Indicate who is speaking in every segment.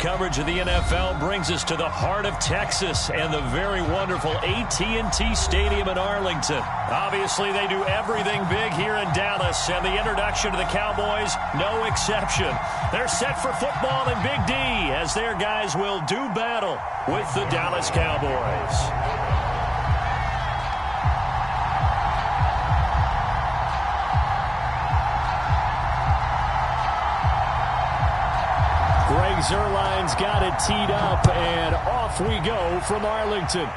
Speaker 1: coverage of the NFL brings us to the heart of Texas and the very wonderful AT&T Stadium in Arlington. Obviously, they do everything big here in Dallas, and the introduction to the Cowboys, no exception. They're set for football in Big D as their guys will do battle with the Dallas Cowboys. Greg Zuerlein's got it teed up, and off we go from Arlington.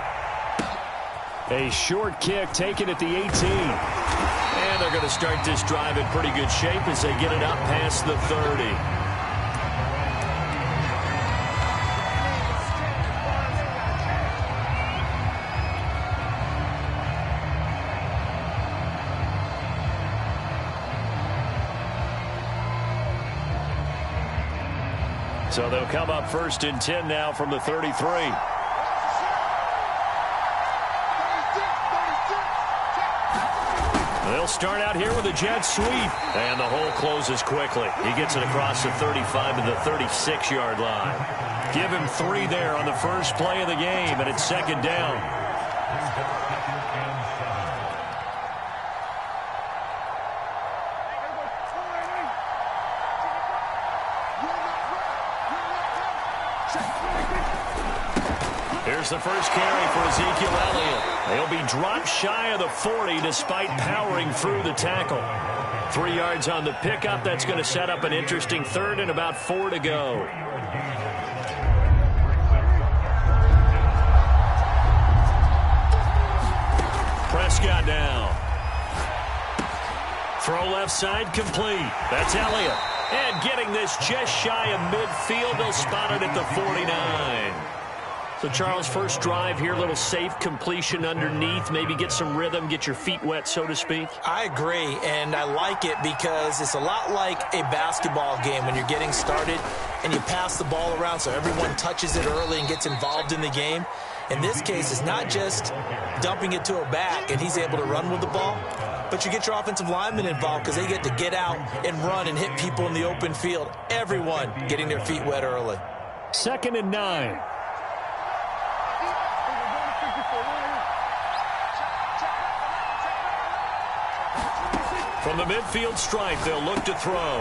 Speaker 1: A short kick taken at the 18. And they're going to start this drive in pretty good shape as they get it up past the 30. So they'll come up 1st and 10 now from the 33. They'll start out here with a jet sweep. And the hole closes quickly. He gets it across the 35 to the 36-yard line. Give him 3 there on the first play of the game, and it's 2nd down. Here's the first carry for Ezekiel Elliott. He'll be dropped shy of the 40 despite powering through the tackle. 3 yards on the pickup. That's going to set up an interesting 3rd and about 4 to go. Prescott down. Throw left side complete. That's Elliott. And getting this just shy of midfield. They'll spot it at the 49. So, Charles, first drive here, little safe completion underneath, maybe get some rhythm, get your feet wet, so to speak.
Speaker 2: I agree, and I like it because it's a lot like a basketball game when you're getting started and you pass the ball around so everyone touches it early and gets involved in the game. In this case, it's not just dumping it to a back and he's able to run with the ball, but you get your offensive linemen involved because they get to get out and run and hit people in the open field. Everyone getting their feet wet early.
Speaker 1: 2nd and 9. From the midfield stripe, they'll look to throw.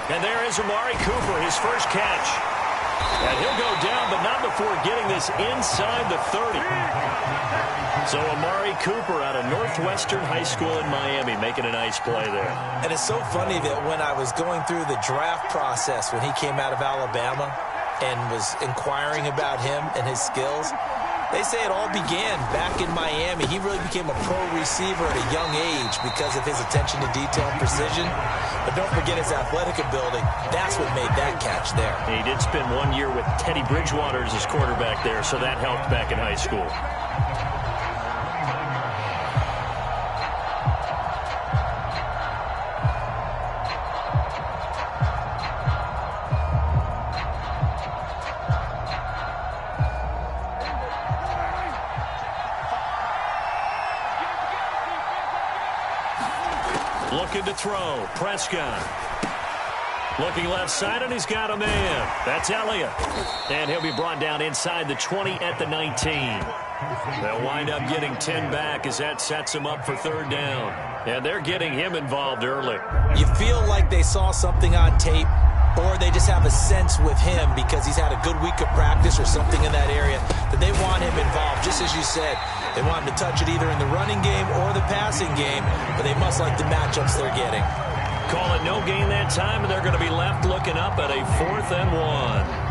Speaker 1: And there is Amari Cooper, his first catch. And he'll go down, but not before getting this inside the 30. So Amari Cooper out of Northwestern High School in Miami making a nice play there.
Speaker 2: And it's so funny that when I was going through the draft process when he came out of Alabama and was inquiring about him and his skills, they say it all began back in Miami. He really became a pro receiver at a young age because of his attention to detail and precision. But don't forget his athletic ability. That's what made that catch there.
Speaker 1: He did spend 1 year with Teddy Bridgewater as his quarterback there, so that helped back in high school. Looking to throw. Prescott. Looking left side, and he's got a man. That's Elliott. And he'll be brought down inside the 20 at the 19. They'll wind up getting 10 back as that sets him up for 3rd down. And they're getting him involved early.
Speaker 2: You feel like they saw something on tape, or they just have a sense with him because he's had a good week of practice or something in that area that they want him involved, just as you said. They want him to touch it either in the running game or the passing game, but they must like the matchups they're getting.
Speaker 1: Call it no gain that time, and they're going to be left looking up at a 4th and 1.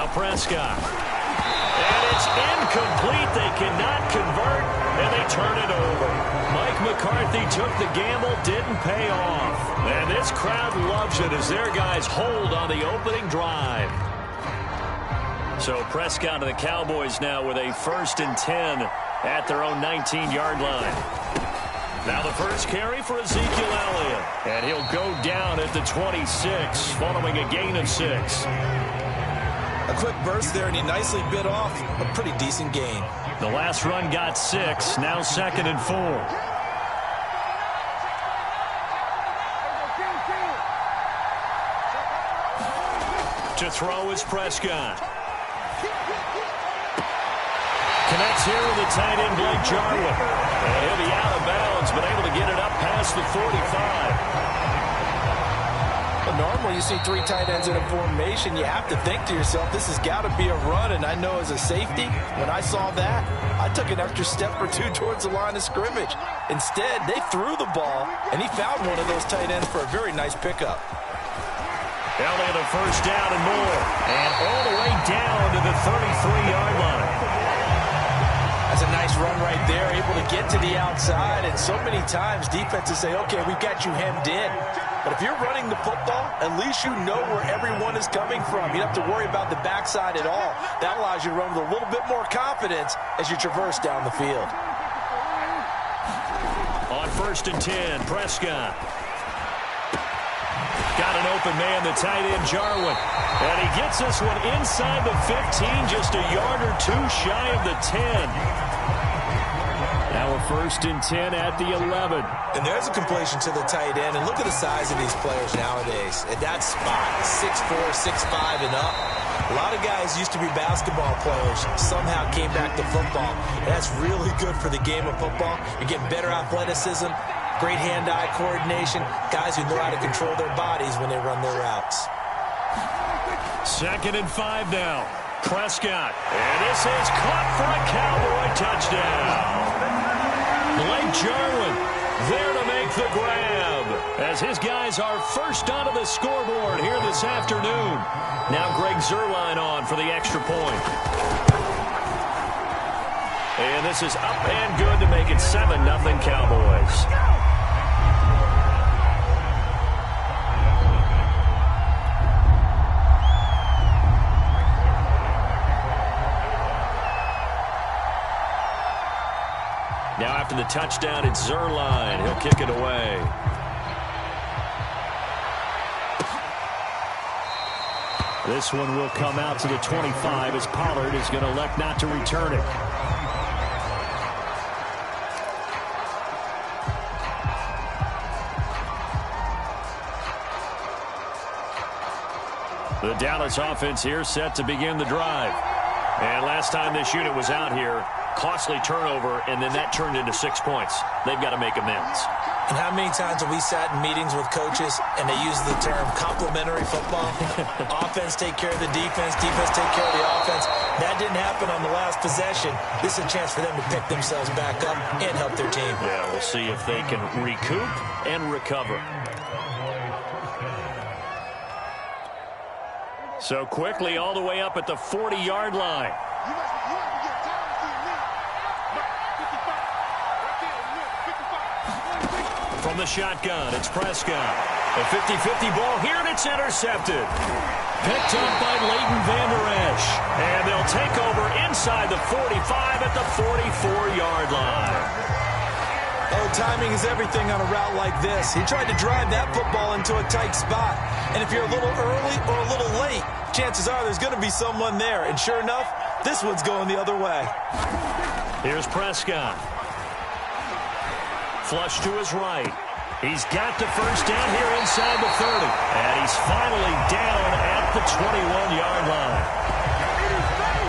Speaker 1: Prescott. And it's incomplete. They cannot convert, and they turn it over. Mike McCarthy took the gamble, didn't pay off. And this crowd loves it as their guys hold on the opening drive. So Prescott and the Cowboys now with a 1st and 10 at their own 19-yard line. Now the first carry for Ezekiel Elliott. And he'll go down at the 26 following a gain of 6.
Speaker 2: A quick burst there, and he nicely bit off a pretty decent gain.
Speaker 1: The last run got 6, now 2nd and 4. To throw is Prescott. Connects here with the tight end, Blake Jarwin. And he'll be out of bounds, but able to get it up past the 45.
Speaker 2: Normally, you see 3 tight ends in a formation. You have to think to yourself, this has got to be a run. And I know as a safety, when I saw that, I took an extra step or 2 towards the line of scrimmage. Instead, they threw the ball, and he found one of those tight ends for a very nice pickup.
Speaker 1: Elliott a first down and more. And all the way down to the 33-yard line.
Speaker 2: That's a nice run right there, able to get to the outside. And so many times defenses say, okay, we've got you hemmed in. But if you're running the football, at least you know where everyone is coming from. You don't have to worry about the backside at all. That allows you to run with a little bit more confidence as you traverse down the field.
Speaker 1: On 1st and 10, Prescott. Got an open man, the tight end, Jarwin. And he gets this one inside the 15, just a yard or 2 shy of the 10. Now a 1st and 10 at the 11.
Speaker 2: And there's a completion to the tight end. And look at the size of these players nowadays. At that spot, 6'4", 6'5", and up. A lot of guys used to be basketball players, somehow came back to football. And that's really good for the game of football. You're getting better athleticism, great hand-eye coordination, guys who know how to control their bodies when they run their routes.
Speaker 1: 2nd and 5 now. Prescott. And this is caught for a Cowboy touchdown. Blake Jarwin there to make the grab as his guys are first onto the scoreboard here this afternoon. Now Greg Zuerlein on for the extra point. And this is up and good to make it 7-0 Cowboys. Now after the touchdown, it's Zuerlein. He'll kick it away. This one will come out to the 25 as Pollard is going to elect not to return it. The Dallas offense here set to begin the drive. And last time this unit was out here, costly turnover, and then that turned into 6 points. They've got to make amends.
Speaker 2: And how many times have we sat in meetings with coaches and they use the term complementary football? Offense take care of the defense, defense take care of the offense. That didn't happen on the last possession. This is a chance for them to pick themselves back up and help their team.
Speaker 1: Yeah, we'll see if they can recoup and recover. So quickly all the way up at the 40-yard line. From the shotgun, it's Prescott. A 50-50 ball here, and it's intercepted. Picked up by Leighton Vander Esch. And they'll take over inside the 45 at the 44-yard line.
Speaker 2: Oh, timing is everything on a route like this. He tried to drive that football into a tight spot. And if you're a little early or a little late, chances are there's going to be someone there. And sure enough, this one's going the other way.
Speaker 1: Here's Prescott. Flush to his right. He's got the first down here inside the 30. And he's finally down at the 21-yard line.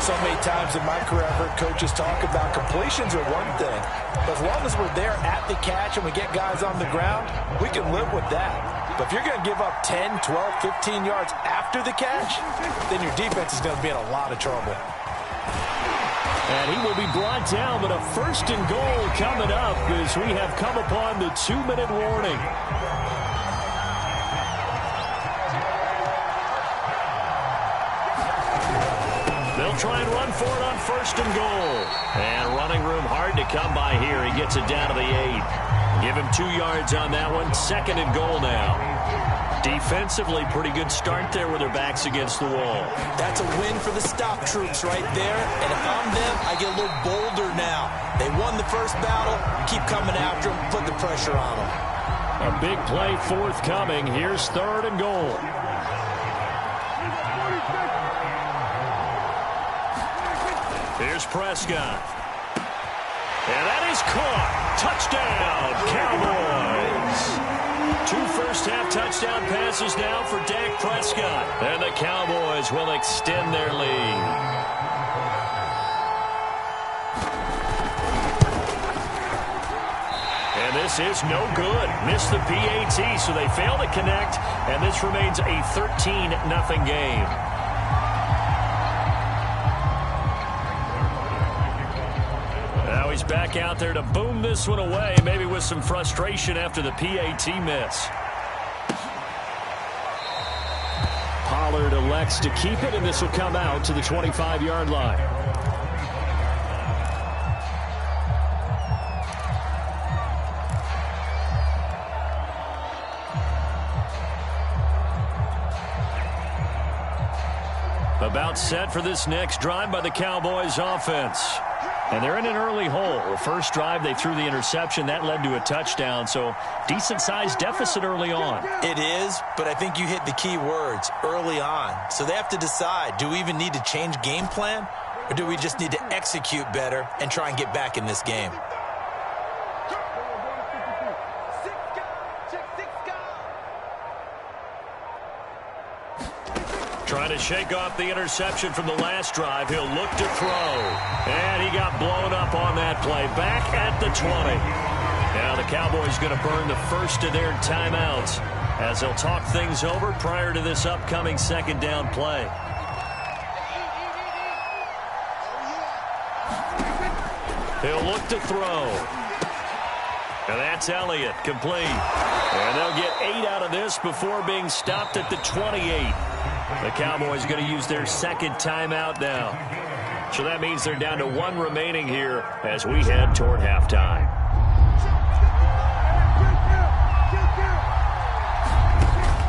Speaker 2: So many times in my career I've heard coaches talk about completions are one thing. But as long as we're there at the catch and we get guys on the ground, we can live with that. But if you're going to give up 10, 12, 15 yards after the catch, then your defense is going to be in a lot of trouble.
Speaker 1: And he will be brought down, but a 1st and goal coming up as we have come upon the 2-minute warning. They'll try and run for it on 1st and goal. And running room hard to come by here. He gets it down to the 8. Give him 2 yards on that one. 2nd and goal now. Defensively, pretty good start there with their backs against the wall.
Speaker 2: That's a win for the stop troops right there. And if I'm them, I get a little bolder now. They won the first battle. Keep coming after them. Put the pressure on them.
Speaker 1: A big play forthcoming. Here's 3rd and goal. Here's Prescott. And that is caught. Touchdown, Cowboys. 2 first-half touchdown passes now for Dak Prescott. And the Cowboys will extend their lead. And this is no good. Missed the PAT, so they fail to connect. And this remains a 13-0 game. Now he's back out there to boom this one away, maybe with some frustration after the PAT miss. Pollard elects to keep it, and this will come out to the 25-yard line. About set for this next drive by the Cowboys offense. And they're in an early hole. The first drive, they threw the interception. That led to a touchdown, so decent-sized deficit early on.
Speaker 2: It is, but I think you hit the key words, early on. So they have to decide, do we even need to change game plan, or do we just need to execute better and try and get back in this game?
Speaker 1: Trying to shake off the interception from the last drive. He'll look to throw. And he got blown up on that play. Back at the 20. Now the Cowboys going to burn the first of their timeouts as they'll talk things over prior to this upcoming second down play. He'll look to throw. And that's Elliott, complete. And they'll get 8 out of this before being stopped at the 28. The Cowboys going to use their second timeout now. So that means they're down to 1 remaining here as we head toward halftime.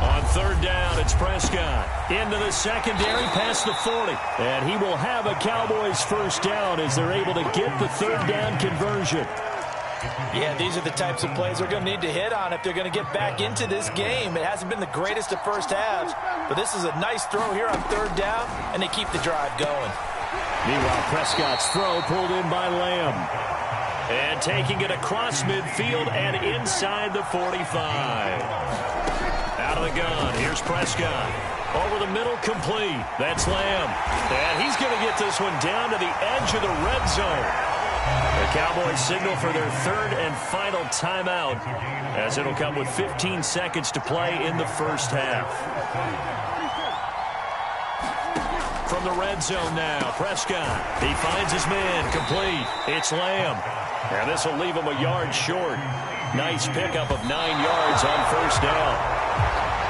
Speaker 1: On third down, it's Prescott. Into the secondary, past the 40. And he will have a Cowboys first down as they're able to get the third down conversion.
Speaker 2: Yeah, these are the types of plays they're going to need to hit on if they're going to get back into this game. It hasn't been the greatest of first halves, but this is a nice throw here on third down, and they keep the drive going.
Speaker 1: Meanwhile, Prescott's throw pulled in by Lamb. And taking it across midfield and inside the 45. Out of the gun, here's Prescott. Over the middle, complete. That's Lamb. And he's going to get this one down to the edge of the red zone. The Cowboys signal for their third and final timeout as it'll come with 15 seconds to play in the first half. From the red zone now, Prescott. He finds his man, complete. It's Lamb. And this will leave him a yard short. Nice pickup of 9 yards on first down.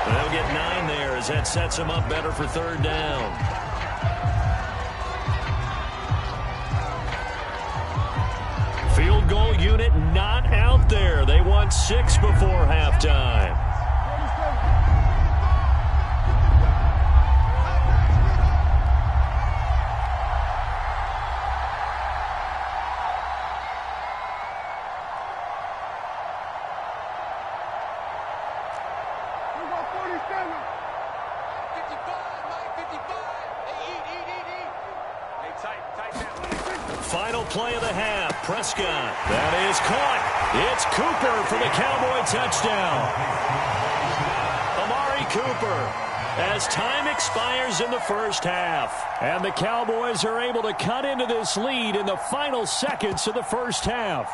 Speaker 1: And they'll get 9 there as that sets him up better for third down. Field goal unit not out there. They want 6 before halftime. Final play of the half. Prescott. That is caught. It's Cooper for the Cowboy touchdown. Amari Cooper as time expires in the first half. And the Cowboys are able to cut into this lead in the final seconds of the first half.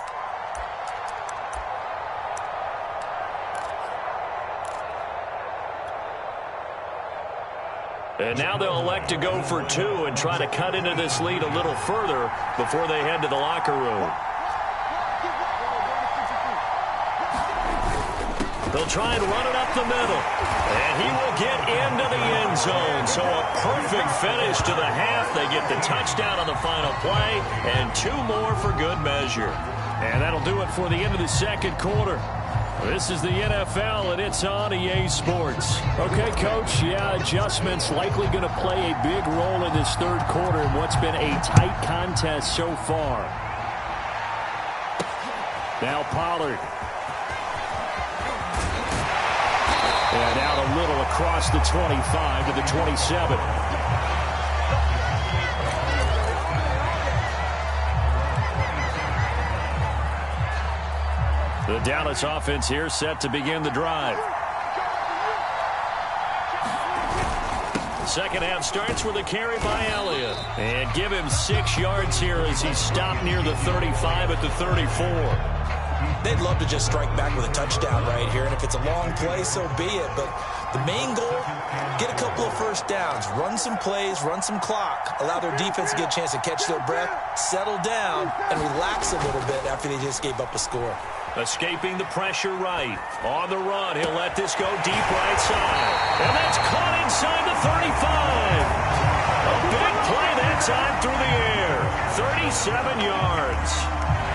Speaker 1: And now they'll elect to go for 2 and try to cut into this lead a little further before they head to the locker room. They'll try and run it up the middle. And he will get into the end zone. So a perfect finish to the half. They get the touchdown on the final play and 2 more for good measure. And that'll do it for the end of the second quarter. This is the NFL, and it's on EA Sports. Okay, Coach, yeah, adjustments likely going to play a big role in this third quarter in what's been a tight contest so far. Now Pollard. And out a little across the 25 to the 27. The Dallas offense here set to begin the drive. Second half starts with a carry by Elliott. And give him 6 yards here as he stopped near the 35 at the 34.
Speaker 2: They'd love to just strike back with a touchdown right here, and if it's a long play, so be it. But the main goal, get a couple of first downs, run some plays, run some clock, allow their defense to get a chance to catch their breath, settle down, and relax a little bit after they just gave up a score.
Speaker 1: Escaping the pressure right. On the run, he'll let this go deep right side. And that's caught inside the 35. A big play that time through the air. 37 yards.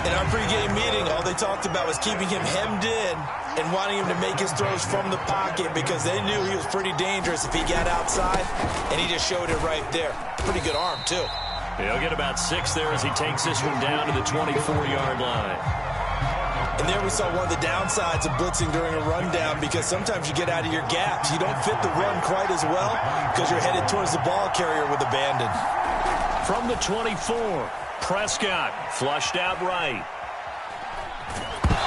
Speaker 2: In our pregame meeting, all they talked about was keeping him hemmed in and wanting him to make his throws from the pocket because they knew he was pretty dangerous if he got outside, and he just showed it right there. Pretty good arm, too.
Speaker 1: He'll get about 6 there as he takes this one down to the 24-yard line.
Speaker 2: And there we saw one of the downsides of blitzing during a rundown because sometimes you get out of your gaps. You don't fit the run quite as well because you're headed towards the ball carrier with abandon.
Speaker 1: From the 24, Prescott flushed out right.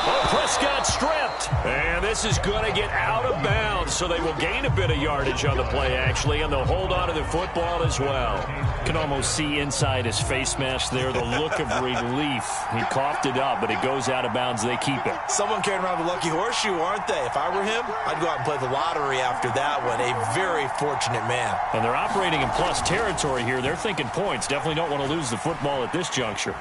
Speaker 1: Oh, Prescott stripped. And this is going to get out of bounds, so they will gain a bit of yardage on the play, actually, and they'll hold on to the football as well. You can almost see inside his face mask there the look of relief. He coughed it up, but it goes out of bounds. They keep it.
Speaker 2: Someone carrying around the lucky horseshoe, aren't they? If I were him, I'd go out and play the lottery after that one. A very fortunate man.
Speaker 1: And they're operating in plus territory here. They're thinking points. Definitely don't want to lose the football at this juncture.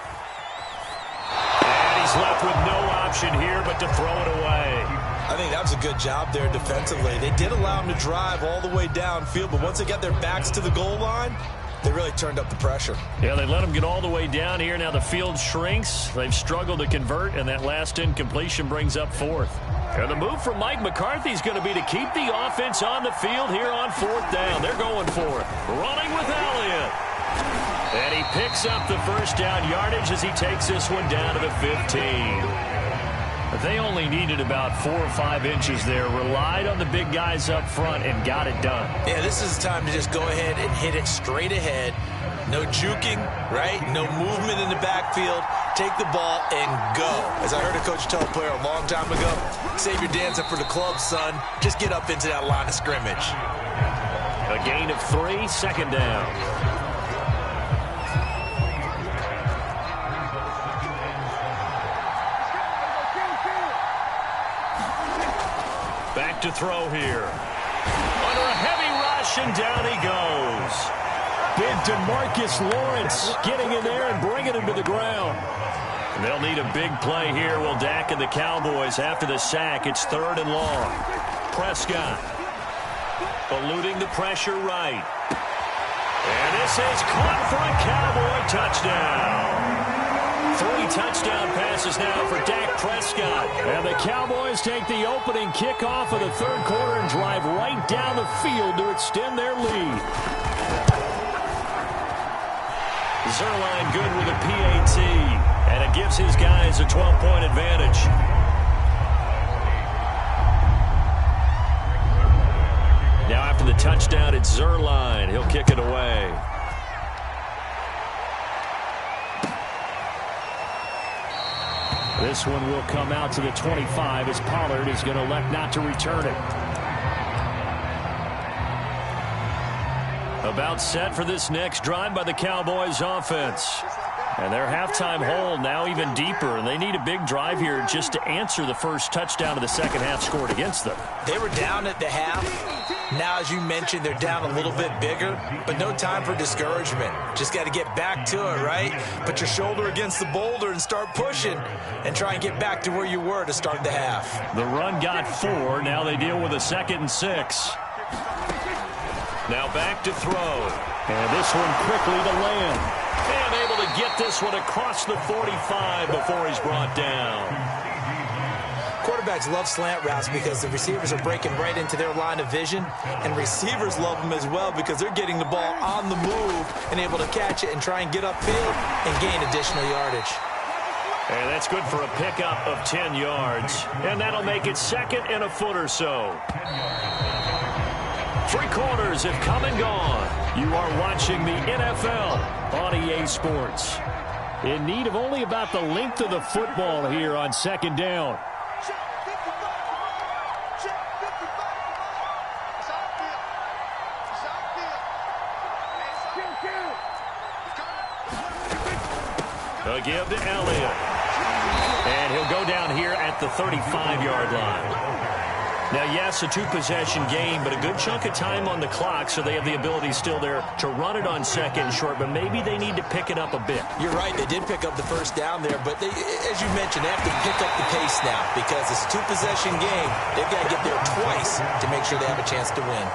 Speaker 1: And he's left with no option here but to throw it away.
Speaker 2: I think that was a good job there defensively. They did allow him to drive all the way downfield, but once they got their backs to the goal line, they really turned up the pressure.
Speaker 1: Yeah, they let him get all the way down here. Now the field shrinks. They've struggled to convert, and that last incompletion brings up 4th. And the move from Mike McCarthy is going to be to keep the offense on the field here on 4th down. They're going for it. Running with Elliott. And he picks up the first down yardage as he takes this one down to the 15. They only needed about 4 or 5 inches there, relied on the big guys up front, and got it done.
Speaker 2: Yeah, this is the time to just go ahead and hit it straight ahead. No juking, right? No movement in the backfield. Take the ball and go. As I heard a coach tell a player a long time ago, save your dance up for the club, son. Just get up into that line of scrimmage.
Speaker 1: A gain of 3, second down. Back to throw here. Under a heavy rush, and down he goes. Big DeMarcus Lawrence getting in there and bringing him to the ground. And they'll need a big play here. Will Dak and the Cowboys after the sack. It's 3rd and long. Prescott eluding the pressure right. And this is caught for a Cowboy touchdown. 3 touchdown passes now for Dak Prescott. And the Cowboys take the opening kickoff of the 3rd quarter and drive right down the field to extend their lead. Zerline good with a PAT. And it gives his guys a 12-point advantage. Now after the touchdown, it's Zerline. He'll kick it away. This one will come out to the 25 as Pollard is going to elect not to return it. About set for this next drive by the Cowboys offense. And their halftime hole now even deeper, and they need a big drive here just to answer the first touchdown of the second half scored against them.
Speaker 2: They were down at the half. Now, as you mentioned, they're down a little bit bigger, but no time for discouragement. Just got to get back to it, right? Put your shoulder against the boulder and start pushing and try and get back to where you were to start the half.
Speaker 1: The run got 4. Now they deal with a 2nd and 6. Now back to throw. And this one quickly to land. And able to get this one across the 45 before he's brought down.
Speaker 2: Quarterbacks love slant routes because the receivers are breaking right into their line of vision, and receivers love them as well because they're getting the ball on the move and able to catch it and try and get upfield and gain additional yardage.
Speaker 1: And that's good for a pickup of 10 yards. And that'll make it 2nd and a foot or so. 3 quarters have come and gone. You are watching the NFL on EA Sports. In need of only about the length of the football here on 2nd down. A give to Elliott. And he'll go down here at the 35-yard line. Now, yes, a two-possession game, but a good chunk of time on the clock, so they have the ability still there to run it on second and short, but maybe they need to pick it up a bit.
Speaker 2: You're right. They did pick up the first down there, but they, as you mentioned, they have to pick up the pace now because it's a two-possession game. They've got to get there twice to make sure they have a chance to win.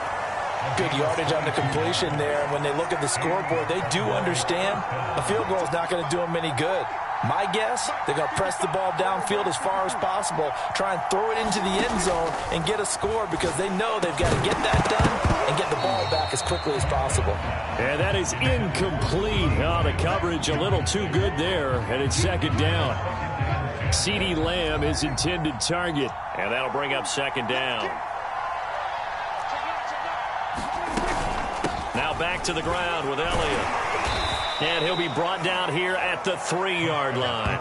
Speaker 2: Good yardage on the completion there. When they look at the scoreboard, they do understand a field goal is not going to do them any good. My guess, they're going to press the ball downfield as far as possible, try and throw it into the end zone and get a score because they know they've got to get that done and get the ball back as quickly as possible.
Speaker 1: And that is incomplete. Oh, the coverage a little too good there, and it's second down. CeeDee Lamb is intended target, and that'll bring up second down. Now back to the ground with Elliott. And he'll be brought down here at the 3-yard line.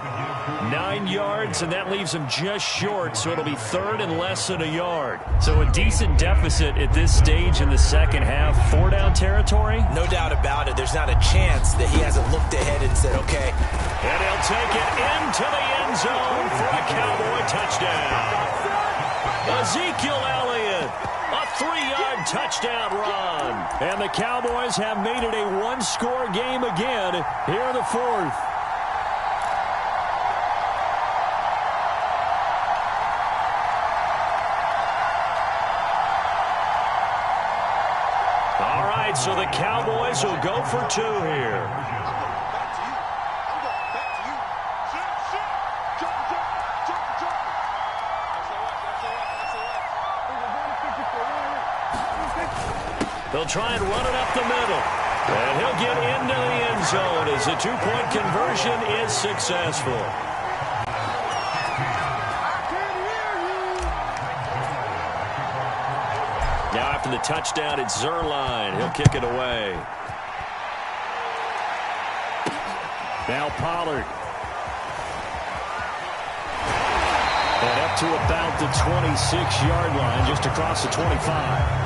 Speaker 1: 9 yards, and that leaves him just short, so it'll be third and less than a yard. So a decent deficit at this stage in the second half. 4-down territory?
Speaker 2: No doubt about it. There's not a chance that he hasn't looked ahead and said, okay.
Speaker 1: And he'll take it into the end zone for a Cowboy touchdown. Ezekiel Elliott. A 3-yard touchdown run. And the Cowboys have made it a one-score game again here in the fourth. All right, so the Cowboys will go for 2 here. They'll try and run it up the middle. And he'll get into the end zone as the two-point conversion is successful. Now after the touchdown, it's Zuerlein. He'll kick it away. Now Pollard. And up to about the 26-yard line, just across the 25.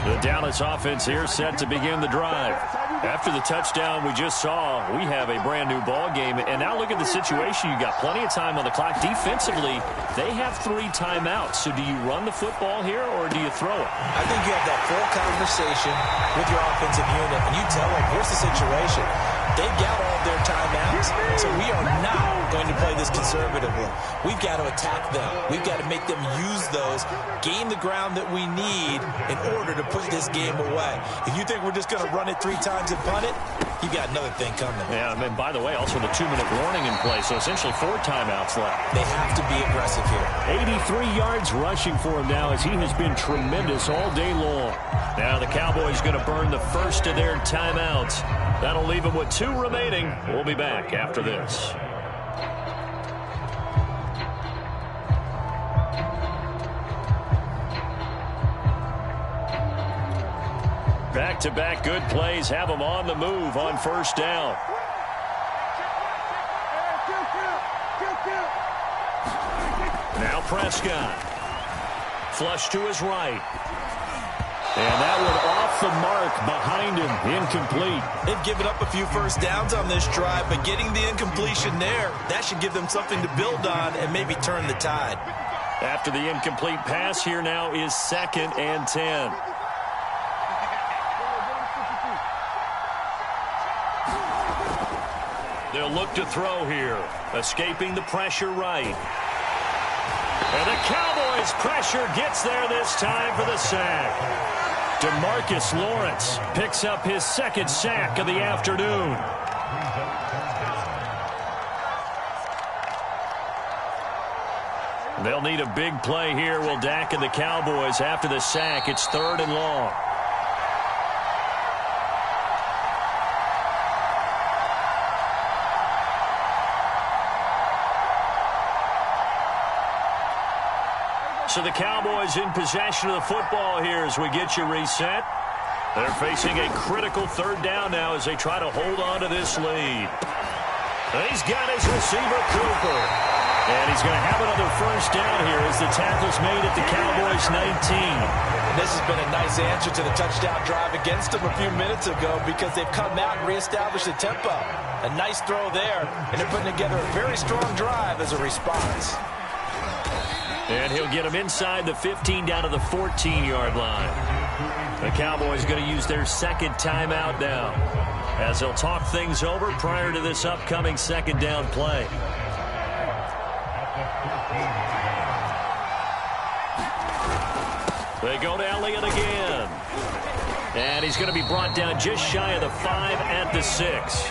Speaker 1: The Dallas offense here set to begin the drive. After the touchdown we just saw, we have a brand new ball game. And now look at the situation. You got plenty of time on the clock. Defensively, they have 3 timeouts. So do you run the football here or do you throw it?
Speaker 2: I think you have that full conversation with your offensive unit, and you tell them, here's the situation. They've got all their timeouts, so we are not going to play this conservatively. We've got to attack them. We've got to make them use those, gain the ground that we need in order to put this game away. If you think we're just going to run it 3 times and punt it, you've got another thing coming.
Speaker 1: Yeah, and by the way, also the 2-minute warning in play, so essentially 4 timeouts left.
Speaker 2: They have to be aggressive here.
Speaker 1: 83 yards rushing for him now as he has been tremendous all day long. Now the Cowboys going to burn the first of their timeouts. That'll leave them with 2 remaining. We'll be back after this. Back-to-back good plays have them on the move on first down. Now Prescott. Flush to his right. And that one off the mark behind him. Incomplete.
Speaker 2: They've given up a few first downs on this drive, but getting the incompletion there, that should give them something to build on and maybe turn the tide.
Speaker 1: After the incomplete pass, here now is 2nd and 10. They'll look to throw here. Escaping the pressure right. And the Cowboys' pressure gets there this time for the sack. DeMarcus Lawrence picks up his 2nd sack of the afternoon. They'll need a big play here, will Dak and the Cowboys. After the sack, it's 3rd and long. So the Cowboys in possession of the football here as we get you reset. They're facing a critical 3rd down now as they try to hold on to this lead. And he's got his receiver, Cooper. And he's going to have another first down here as the tackle's made at the Cowboys' 19.
Speaker 2: And this has been a nice answer to the touchdown drive against them a few minutes ago because they've come out and reestablished the tempo. A nice throw there, and they're putting together a very strong drive as a response.
Speaker 1: And he'll get him inside the 15 down to the 14-yard line. The Cowboys going to use their second timeout now as they'll talk things over prior to this upcoming second down play. They go to Elliott again. And he's going to be brought down just shy of the 5 at the 6.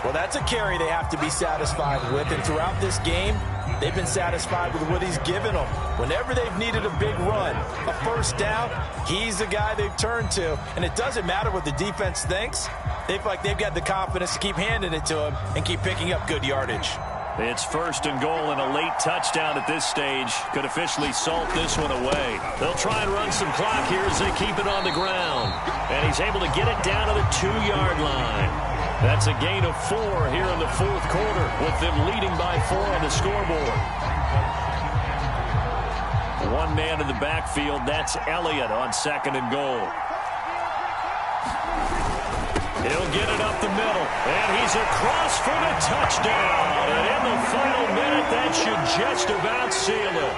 Speaker 2: Well, that's a carry they have to be satisfied with. And throughout this game, they've been satisfied with what he's given them. Whenever they've needed a big run, a first down, he's the guy they've turned to. And it doesn't matter what the defense thinks. They feel like they've got the confidence to keep handing it to him and keep picking up good yardage.
Speaker 1: It's first and goal, and a late touchdown at this stage could officially salt this one away. They'll try and run some clock here as they keep it on the ground. And he's able to get it down to the 2-yard line. That's a gain of 4 here in the fourth quarter, with them leading by 4 on the scoreboard. One man in the backfield, that's Elliott on second and goal. He'll get it up the middle, and he's across for the touchdown. And in the final minute, that should just about seal it.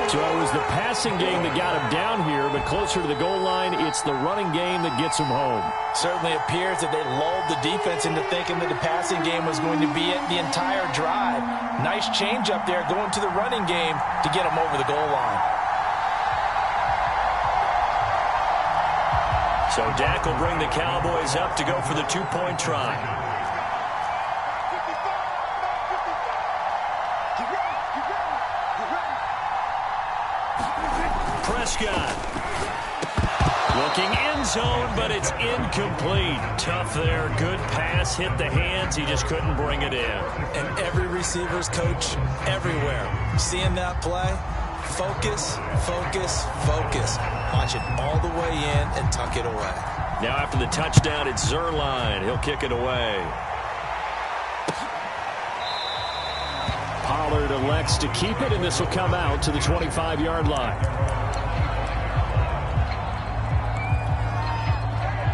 Speaker 3: So it was the passing game that got him down here, but closer to the goal line, it's the running game that gets him home.
Speaker 2: Certainly appears that they lulled the defense into thinking that the passing game was going to be it the entire drive. Nice change up there going to the running game to get him over the goal line.
Speaker 1: So Dak will bring the Cowboys up to go for the 2-point try. Prescott. Looking end zone, but it's incomplete. Tough there. Good pass. Hit the hands. He just couldn't bring it in.
Speaker 2: And every receiver's coach everywhere. Seeing that play, focus, focus, focus. Watch it all the way in and tuck it away.
Speaker 1: Now after the touchdown, it's Zerline. He'll kick it away.
Speaker 3: Pollard elects to keep it, and this will come out to the 25-yard line.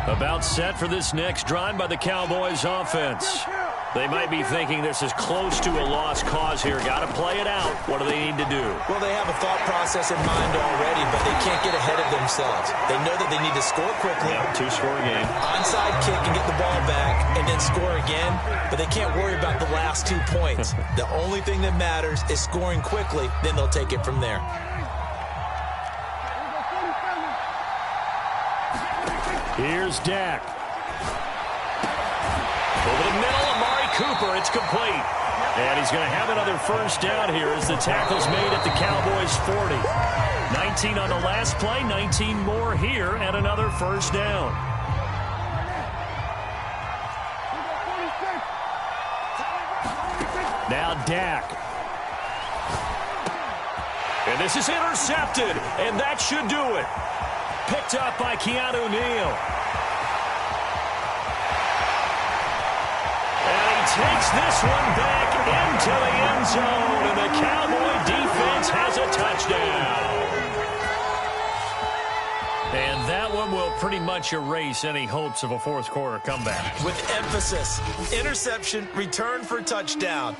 Speaker 1: About set for this next drive by the Cowboys offense. They might be thinking this is close to a lost cause here. Got to play it out. What do they need to do?
Speaker 2: Well, they have a thought process in mind already, but they can't get ahead of themselves. They know that they need to score quickly.
Speaker 1: Yep, 2-score game.
Speaker 2: Onside kick and get the ball back and then score again, but they can't worry about the last 2 points. The only thing that matters is scoring quickly, then they'll take it from there.
Speaker 3: Here's Dak.
Speaker 1: Over the middle, Amari Cooper. It's complete. And he's going to have another first down here as the tackle's made at the Cowboys' 40. 19 on the last play, 19 more here, and another first down. Now Dak. And this is intercepted, and that should do it. Picked up by Keanu Neal. Takes this one back into the end zone, and the Cowboy defense has a touchdown. And that one will pretty much erase any hopes of a fourth quarter comeback.
Speaker 2: With emphasis, interception, return for touchdown.